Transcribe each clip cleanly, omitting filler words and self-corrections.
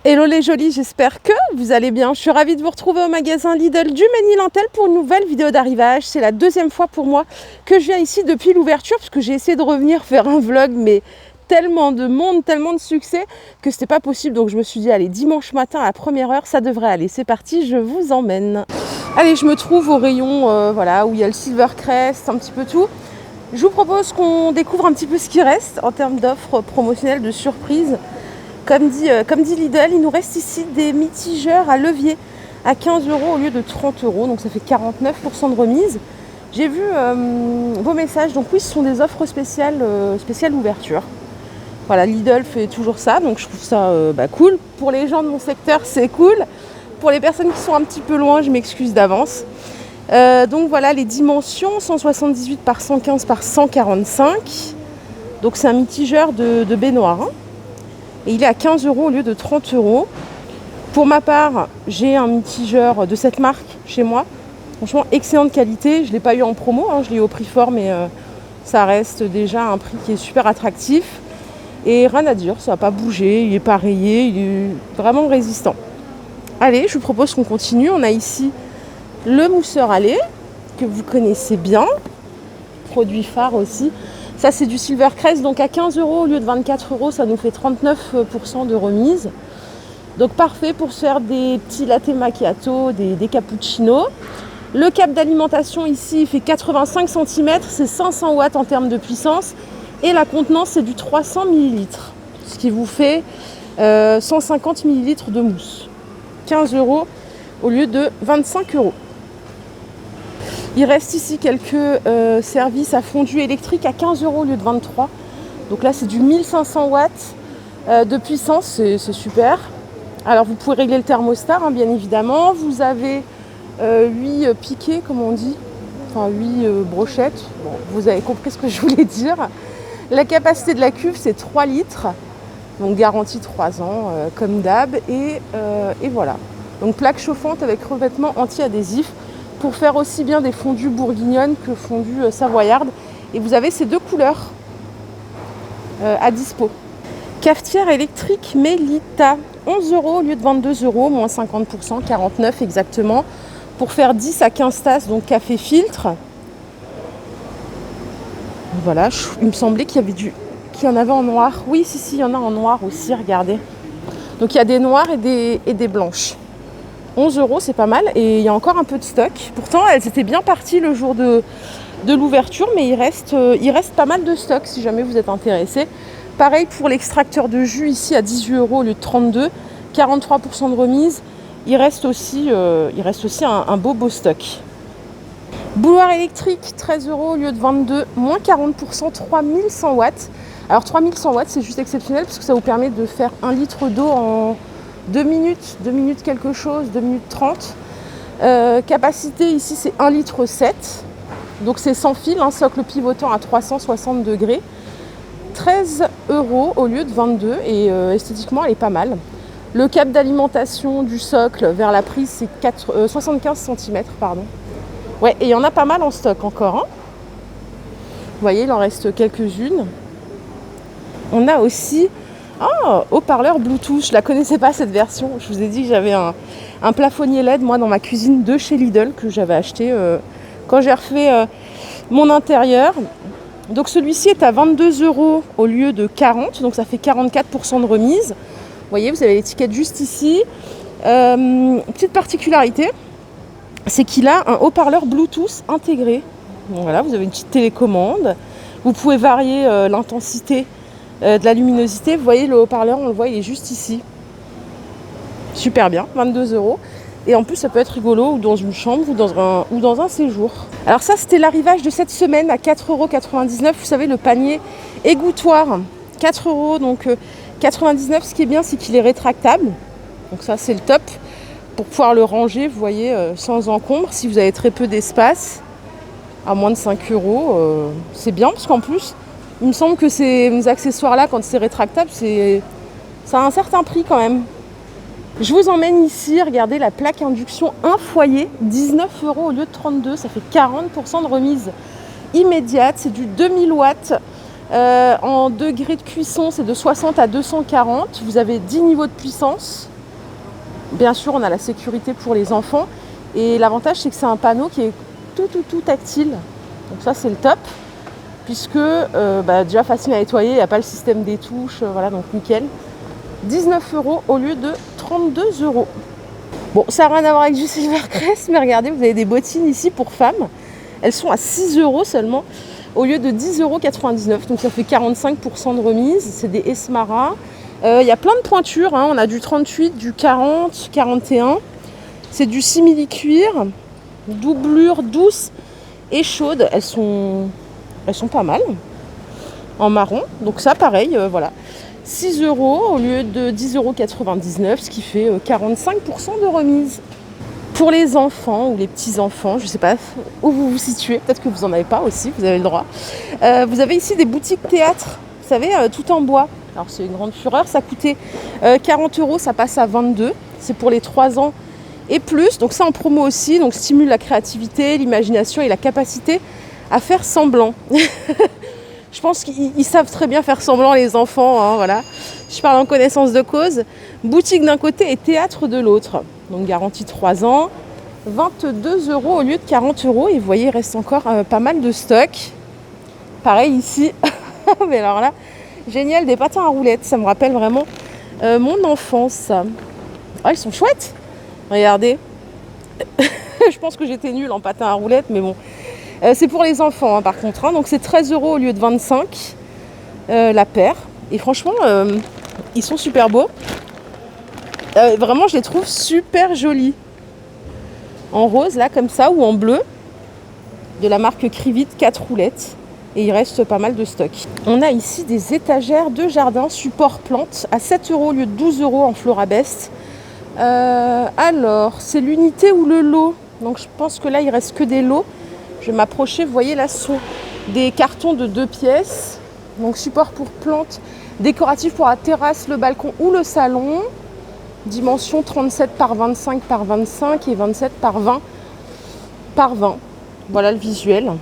Hello les jolis, j'espère que vous allez bien. Je suis ravie de vous retrouver au magasin Lidl du Ménil-en-Thelle pour une nouvelle vidéo d'arrivage. C'est la deuxième fois pour moi que je viens ici depuis l'ouverture parce que j'ai essayé de revenir faire un vlog, mais tellement de monde, tellement de succès que c'était pas possible. Donc je me suis dit, allez, dimanche matin à la première heure, ça devrait aller. C'est parti, je vous emmène. Allez, je me trouve au rayon voilà, où il y a le Silvercrest, un petit peu tout. Je vous propose qu'on découvre un petit peu ce qui reste en termes d'offres promotionnelles, de surprises. Comme dit Lidl, il nous reste ici des mitigeurs à levier à 15 € au lieu de 30 €, donc ça fait 49% de remise. J'ai vu vos messages, donc oui, ce sont des offres spéciales ouverture. Voilà, Lidl fait toujours ça, donc je trouve ça cool. Pour les gens de mon secteur, c'est cool. Pour les personnes qui sont un petit peu loin, je m'excuse d'avance. Donc voilà, les dimensions, 178 par 115 par 145. Donc c'est un mitigeur de baignoire, hein. Et il est à 15 € au lieu de 30 €. Pour ma part, j'ai un mitigeur de cette marque chez moi. Franchement, excellente qualité. Je ne l'ai pas eu en promo, hein, je l'ai eu au prix fort, mais ça reste déjà un prix qui est super attractif. Et rien à dire, ça n'a pas bougé, il n'est pas rayé, il est vraiment résistant. Allez, je vous propose qu'on continue. On a ici le mousseur à lait, que vous connaissez bien. Produit phare aussi. Ça, c'est du Silvercrest, donc à 15 € au lieu de 24 €, ça nous fait 39% de remise. Donc parfait pour se faire des petits latte macchiato, des cappuccinos. Le câble d'alimentation ici, il fait 85 cm, c'est 500 watts en termes de puissance. Et la contenance, c'est du 300 ml, ce qui vous fait 150 ml de mousse. 15 € au lieu de 25 €. Il reste ici quelques services à fondu électrique à 15 € au lieu de 23 €. Donc là, c'est du 1500 watts de puissance, c'est super. Alors, vous pouvez régler le thermostat, hein, bien évidemment. Vous avez 8 piquets, comme on dit, enfin 8 brochettes. Bon, vous avez compris ce que je voulais dire. La capacité de la cuve, c'est 3 litres. Donc, garantie 3 ans, comme d'hab. Et voilà. Donc, plaque chauffante avec revêtement anti-adhésif, pour faire aussi bien des fondues bourguignonnes que fondues savoyardes. Et vous avez ces deux couleurs à dispo. Cafetière électrique Melita, 11 € au lieu de 22 €, moins 50%, 49 exactement, pour faire 10 à 15 tasses, donc café filtre. Voilà, il me semblait qu'il y en avait en noir. Oui, si, il y en a en noir aussi, regardez. Donc il y a des noires et des blanches. 11 €, c'est pas mal, et il y a encore un peu de stock. Pourtant, elles étaient bien parties le jour de l'ouverture, mais il reste pas mal de stock si jamais vous êtes intéressé. Pareil pour l'extracteur de jus ici à 18 € au lieu de 32, 43% de remise. Il reste aussi un beau stock. Bouilloire électrique, 13 € au lieu de 22, moins 40%, 3100 watts. Alors 3100 watts, c'est juste exceptionnel parce que ça vous permet de faire 1 litre d'eau en 2 minutes quelque chose, 2 minutes 30. Capacité ici, c'est 1 litre 7. Donc c'est sans fil, un socle pivotant à 360 degrés. 13 € au lieu de 22, et esthétiquement, elle est pas mal. Le câble d'alimentation du socle vers la prise, c'est 75 cm, pardon. Ouais, et il y en a pas mal en stock encore, hein. Vous voyez, il en reste quelques-unes. On a aussi haut-parleur Bluetooth. Je la connaissais pas, cette version. Je vous ai dit que j'avais un plafonnier LED, moi, dans ma cuisine de chez Lidl, que j'avais acheté quand j'ai refait mon intérieur. Donc celui-ci est à 22 € au lieu de 40, donc ça fait 44% de remise. Vous voyez, vous avez l'étiquette juste ici. Petite particularité, c'est qu'il a un haut-parleur Bluetooth intégré. Donc voilà, vous avez une petite télécommande. Vous pouvez varier l'intensité de la luminosité. Vous voyez, le haut-parleur, on le voit, il est juste ici. Super bien, 22 €. Et en plus, ça peut être rigolo ou dans une chambre ou dans un séjour. Alors ça, c'était l'arrivage de cette semaine à 4,99 €. Vous savez, le panier égouttoir, 4 €. Donc 99, ce qui est bien, c'est qu'il est rétractable. Donc ça, c'est le top. Pour pouvoir le ranger, vous voyez, sans encombre. Si vous avez très peu d'espace, à moins de 5 €, c'est bien. Parce qu'en plus, il me semble que ces accessoires-là, quand c'est rétractable, ça a un certain prix quand même. Je vous emmène ici, regardez la plaque induction 1 foyer, 19 € au lieu de 32, ça fait 40% de remise immédiate. C'est du 2000 watts, en degrés de cuisson, c'est de 60 à 240. Vous avez 10 niveaux de puissance. Bien sûr, on a la sécurité pour les enfants. Et l'avantage, c'est que c'est un panneau qui est tout tactile. Donc ça, c'est le top. Puisque déjà facile à nettoyer, il n'y a pas le système des touches. Voilà, donc nickel. 19 € au lieu de 32 €. Bon, ça n'a rien à voir avec du Silvercrest, mais regardez, vous avez des bottines ici pour femmes. Elles sont à 6 € seulement, au lieu de 10,99 €. Donc ça fait 45% de remise. C'est des Esmara. Il y a plein de pointures, hein. On a du 38, du 40, 41. C'est du simili-cuir, doublure douce et chaude. Elles sont pas mal, en marron. Donc ça, pareil, voilà. 6 € au lieu de 10,99 €, ce qui fait 45% de remise. Pour les enfants ou les petits-enfants, je ne sais pas où vous vous situez, peut-être que vous n'en avez pas aussi, vous avez le droit. Vous avez ici des boutiques théâtre, vous savez, tout en bois. Alors c'est une grande fureur, ça coûtait 40 €, ça passe à 22 €. C'est pour les 3 ans et plus, donc ça en promo aussi, donc stimule la créativité, l'imagination et la capacité à faire semblant. Je pense qu'ils savent très bien faire semblant les enfants, hein, voilà. Je parle en connaissance de cause. Boutique d'un côté et théâtre de l'autre. Donc garantie 3 ans, 22 € au lieu de 40 €. Et vous voyez, il reste encore pas mal de stock. Pareil ici, mais alors là, génial, des patins à roulettes. Ça me rappelle vraiment mon enfance. Ah, ils sont chouettes. Regardez. Je pense que j'étais nulle en patins à roulettes, mais bon. C'est pour les enfants, hein, par contre. Hein. Donc c'est 13 € au lieu de 25 la paire. Et franchement, ils sont super beaux. Vraiment, je les trouve super jolis. En rose, là, comme ça, ou en bleu. De la marque Crivit, 4 roulettes. Et il reste pas mal de stock. On a ici des étagères de jardin support plantes à 7 € au lieu de 12 € en Florabest. Alors, c'est l'unité ou le lot. Donc je pense que là, il reste que des lots. Je vais m'approcher, vous voyez là, ce sont des cartons de 2 pièces. Donc support pour plantes, décoratif pour la terrasse, le balcon ou le salon. Dimension 37 par 25 par 25 et 27 par 20 par 20. Voilà le visuel.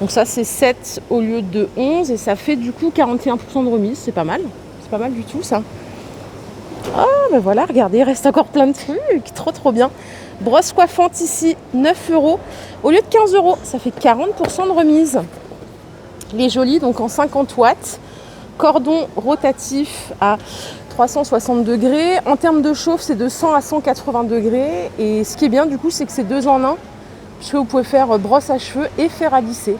Donc ça c'est 7 au lieu de 11 et ça fait du coup 41% de remise. C'est pas mal. C'est pas mal du tout ça. Ah ben voilà, regardez, il reste encore plein de trucs. Trop bien. Brosse coiffante ici, 9 € au lieu de 15 €. Ça fait 40% de remise. Les jolies, donc en 50 watts. Cordon rotatif à 360 degrés. En termes de chauffe, c'est de 100 à 180 degrés. Et ce qui est bien du coup, c'est que c'est 2 en 1. Puisque vous pouvez faire brosse à cheveux et fer à lisser.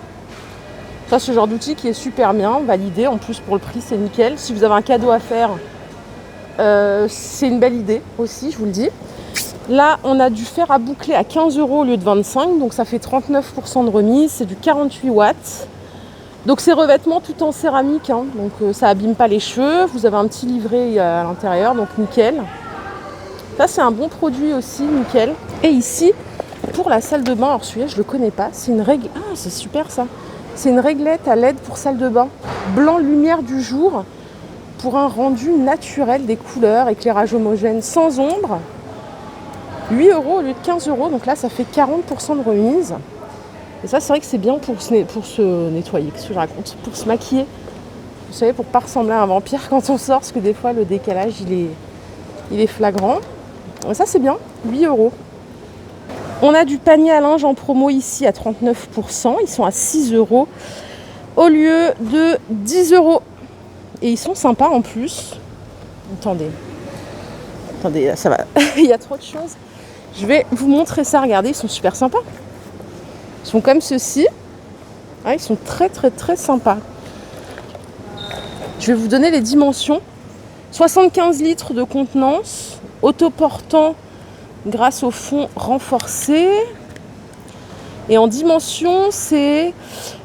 Ça, ce genre d'outil qui est super bien, validé. En plus, pour le prix, c'est nickel. Si vous avez un cadeau à faire, c'est une belle idée aussi, je vous le dis. Là, on a du fer à boucler à 15 € au lieu de 25, donc ça fait 39% de remise. C'est du 48 watts. Donc c'est revêtement tout en céramique, hein, donc ça abîme pas les cheveux. Vous avez un petit livret à l'intérieur, donc nickel. Ça, c'est un bon produit aussi, nickel. Et ici, pour la salle de bain, alors celui-là, je le connais pas. C'est une règle. Ah, c'est super ça. C'est une réglette à LED pour salle de bain. Blanc lumière du jour pour un rendu naturel des couleurs, éclairage homogène sans ombre. 8 € au lieu de 15 €, donc là ça fait 40% de remise. Et ça c'est vrai que c'est bien pour se nettoyer, qu'est-ce que je raconte, pour se maquiller. Vous savez, pour pas ressembler à un vampire quand on sort, parce que des fois le décalage il est flagrant. Et ça c'est bien, 8 €. On a du panier à linge en promo ici à 39%, ils sont à 6 € au lieu de 10 €. Et ils sont sympas en plus. Attendez, ça va, il y a trop de choses. Je vais vous montrer ça, regardez, ils sont super sympas. Ils sont comme ceci. Ah, ils sont très sympas. Je vais vous donner les dimensions. 75 litres de contenance, autoportant grâce au fond renforcé. Et en dimension, c'est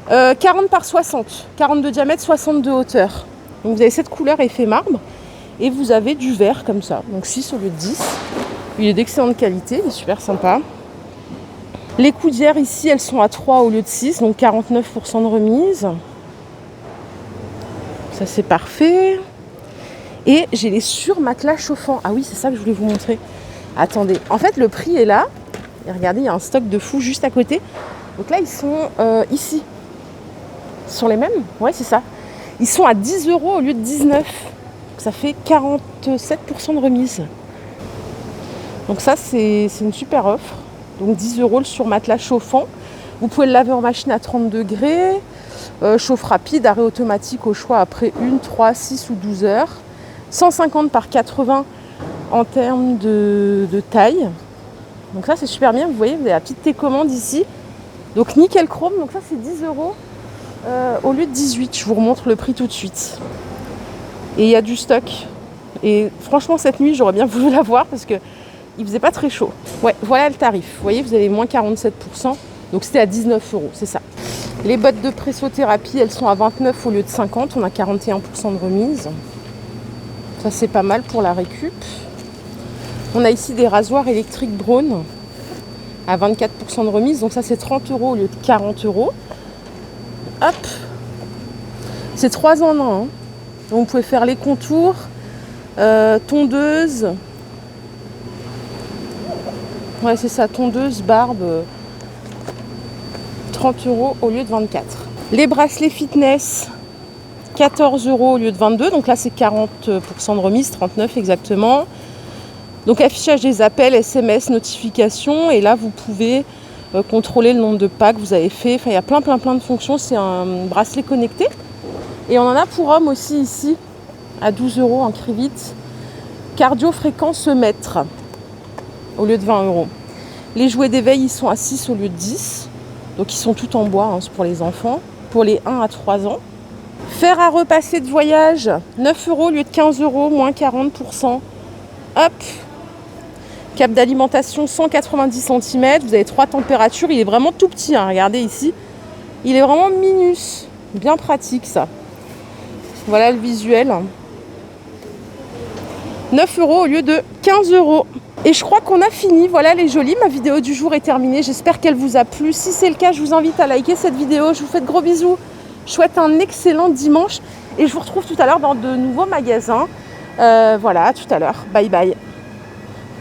40 par 60. 40 de diamètre, 60 de hauteur. Donc vous avez cette couleur effet marbre. Et vous avez du vert comme ça. Donc 6 au lieu de 10. Il est d'excellente qualité, il est super sympa. Les coudières ici, elles sont à 3 au lieu de 6, donc 49% de remise. Ça c'est parfait. Et j'ai les surmatelas chauffants. Ah oui, c'est ça que je voulais vous montrer. Attendez, en fait le prix est là. Et regardez, il y a un stock de fou juste à côté. Donc là, ils sont ici. Ils sont les mêmes? Ouais, c'est ça. Ils sont à 10 € au lieu de 19. Donc ça fait 47% de remise. Donc ça, c'est une super offre. Donc 10 € le surmatelas chauffant. Vous pouvez le laver en machine à 30 degrés. Chauffe rapide, arrêt automatique au choix après 1, 3, 6 ou 12 heures. 150 par 80 en termes de taille. Donc ça, c'est super bien. Vous voyez, vous avez la petite télécommande ici. Donc nickel chrome. Donc ça, c'est 10 € au lieu de 18. Je vous remontre le prix tout de suite. Et il y a du stock. Et franchement, cette nuit, j'aurais bien voulu l'avoir parce que il faisait pas très chaud. Ouais, voilà le tarif. Vous voyez, vous avez moins 47%. Donc c'était à 19 €, c'est ça. Les bottes de pressothérapie, elles sont à 29 au lieu de 50. On a 41% de remise. Ça, c'est pas mal pour la récup. On a ici des rasoirs électriques Braun à 24% de remise. Donc ça, c'est 30 € au lieu de 40 €. Hop. C'est 3 en 1. Hein. Donc vous pouvez faire les contours, tondeuse. Ouais, c'est ça, tondeuse, barbe. 30 € au lieu de 24. Les bracelets fitness, 14 € au lieu de 22. Donc là, c'est 40% de remise, 39 exactement. Donc affichage des appels, SMS, notifications. Et là, vous pouvez contrôler le nombre de pas que vous avez fait. Enfin, il y a plein de fonctions. C'est un bracelet connecté. Et on en a pour hommes aussi ici, à 12 € en Crivite. Cardio fréquence mètre, au lieu de 20 €. Les jouets d'éveil, ils sont à 6 au lieu de 10. Donc ils sont tout en bois, hein, c'est pour les enfants, pour les 1 à 3 ans. Fer à repasser de voyage, 9 € au lieu de 15 €, moins 40%. Hop. Cap d'alimentation, 190 cm. Vous avez 3 températures. Il est vraiment tout petit, hein, regardez ici. Il est vraiment minus. Bien pratique ça. Voilà le visuel. 9 € au lieu de 15 €. Et je crois qu'on a fini. Voilà les jolis. Ma vidéo du jour est terminée. J'espère qu'elle vous a plu. Si c'est le cas, je vous invite à liker cette vidéo. Je vous fais de gros bisous. Je souhaite un excellent dimanche. Et je vous retrouve tout à l'heure dans de nouveaux magasins. Voilà, à tout à l'heure. Bye bye.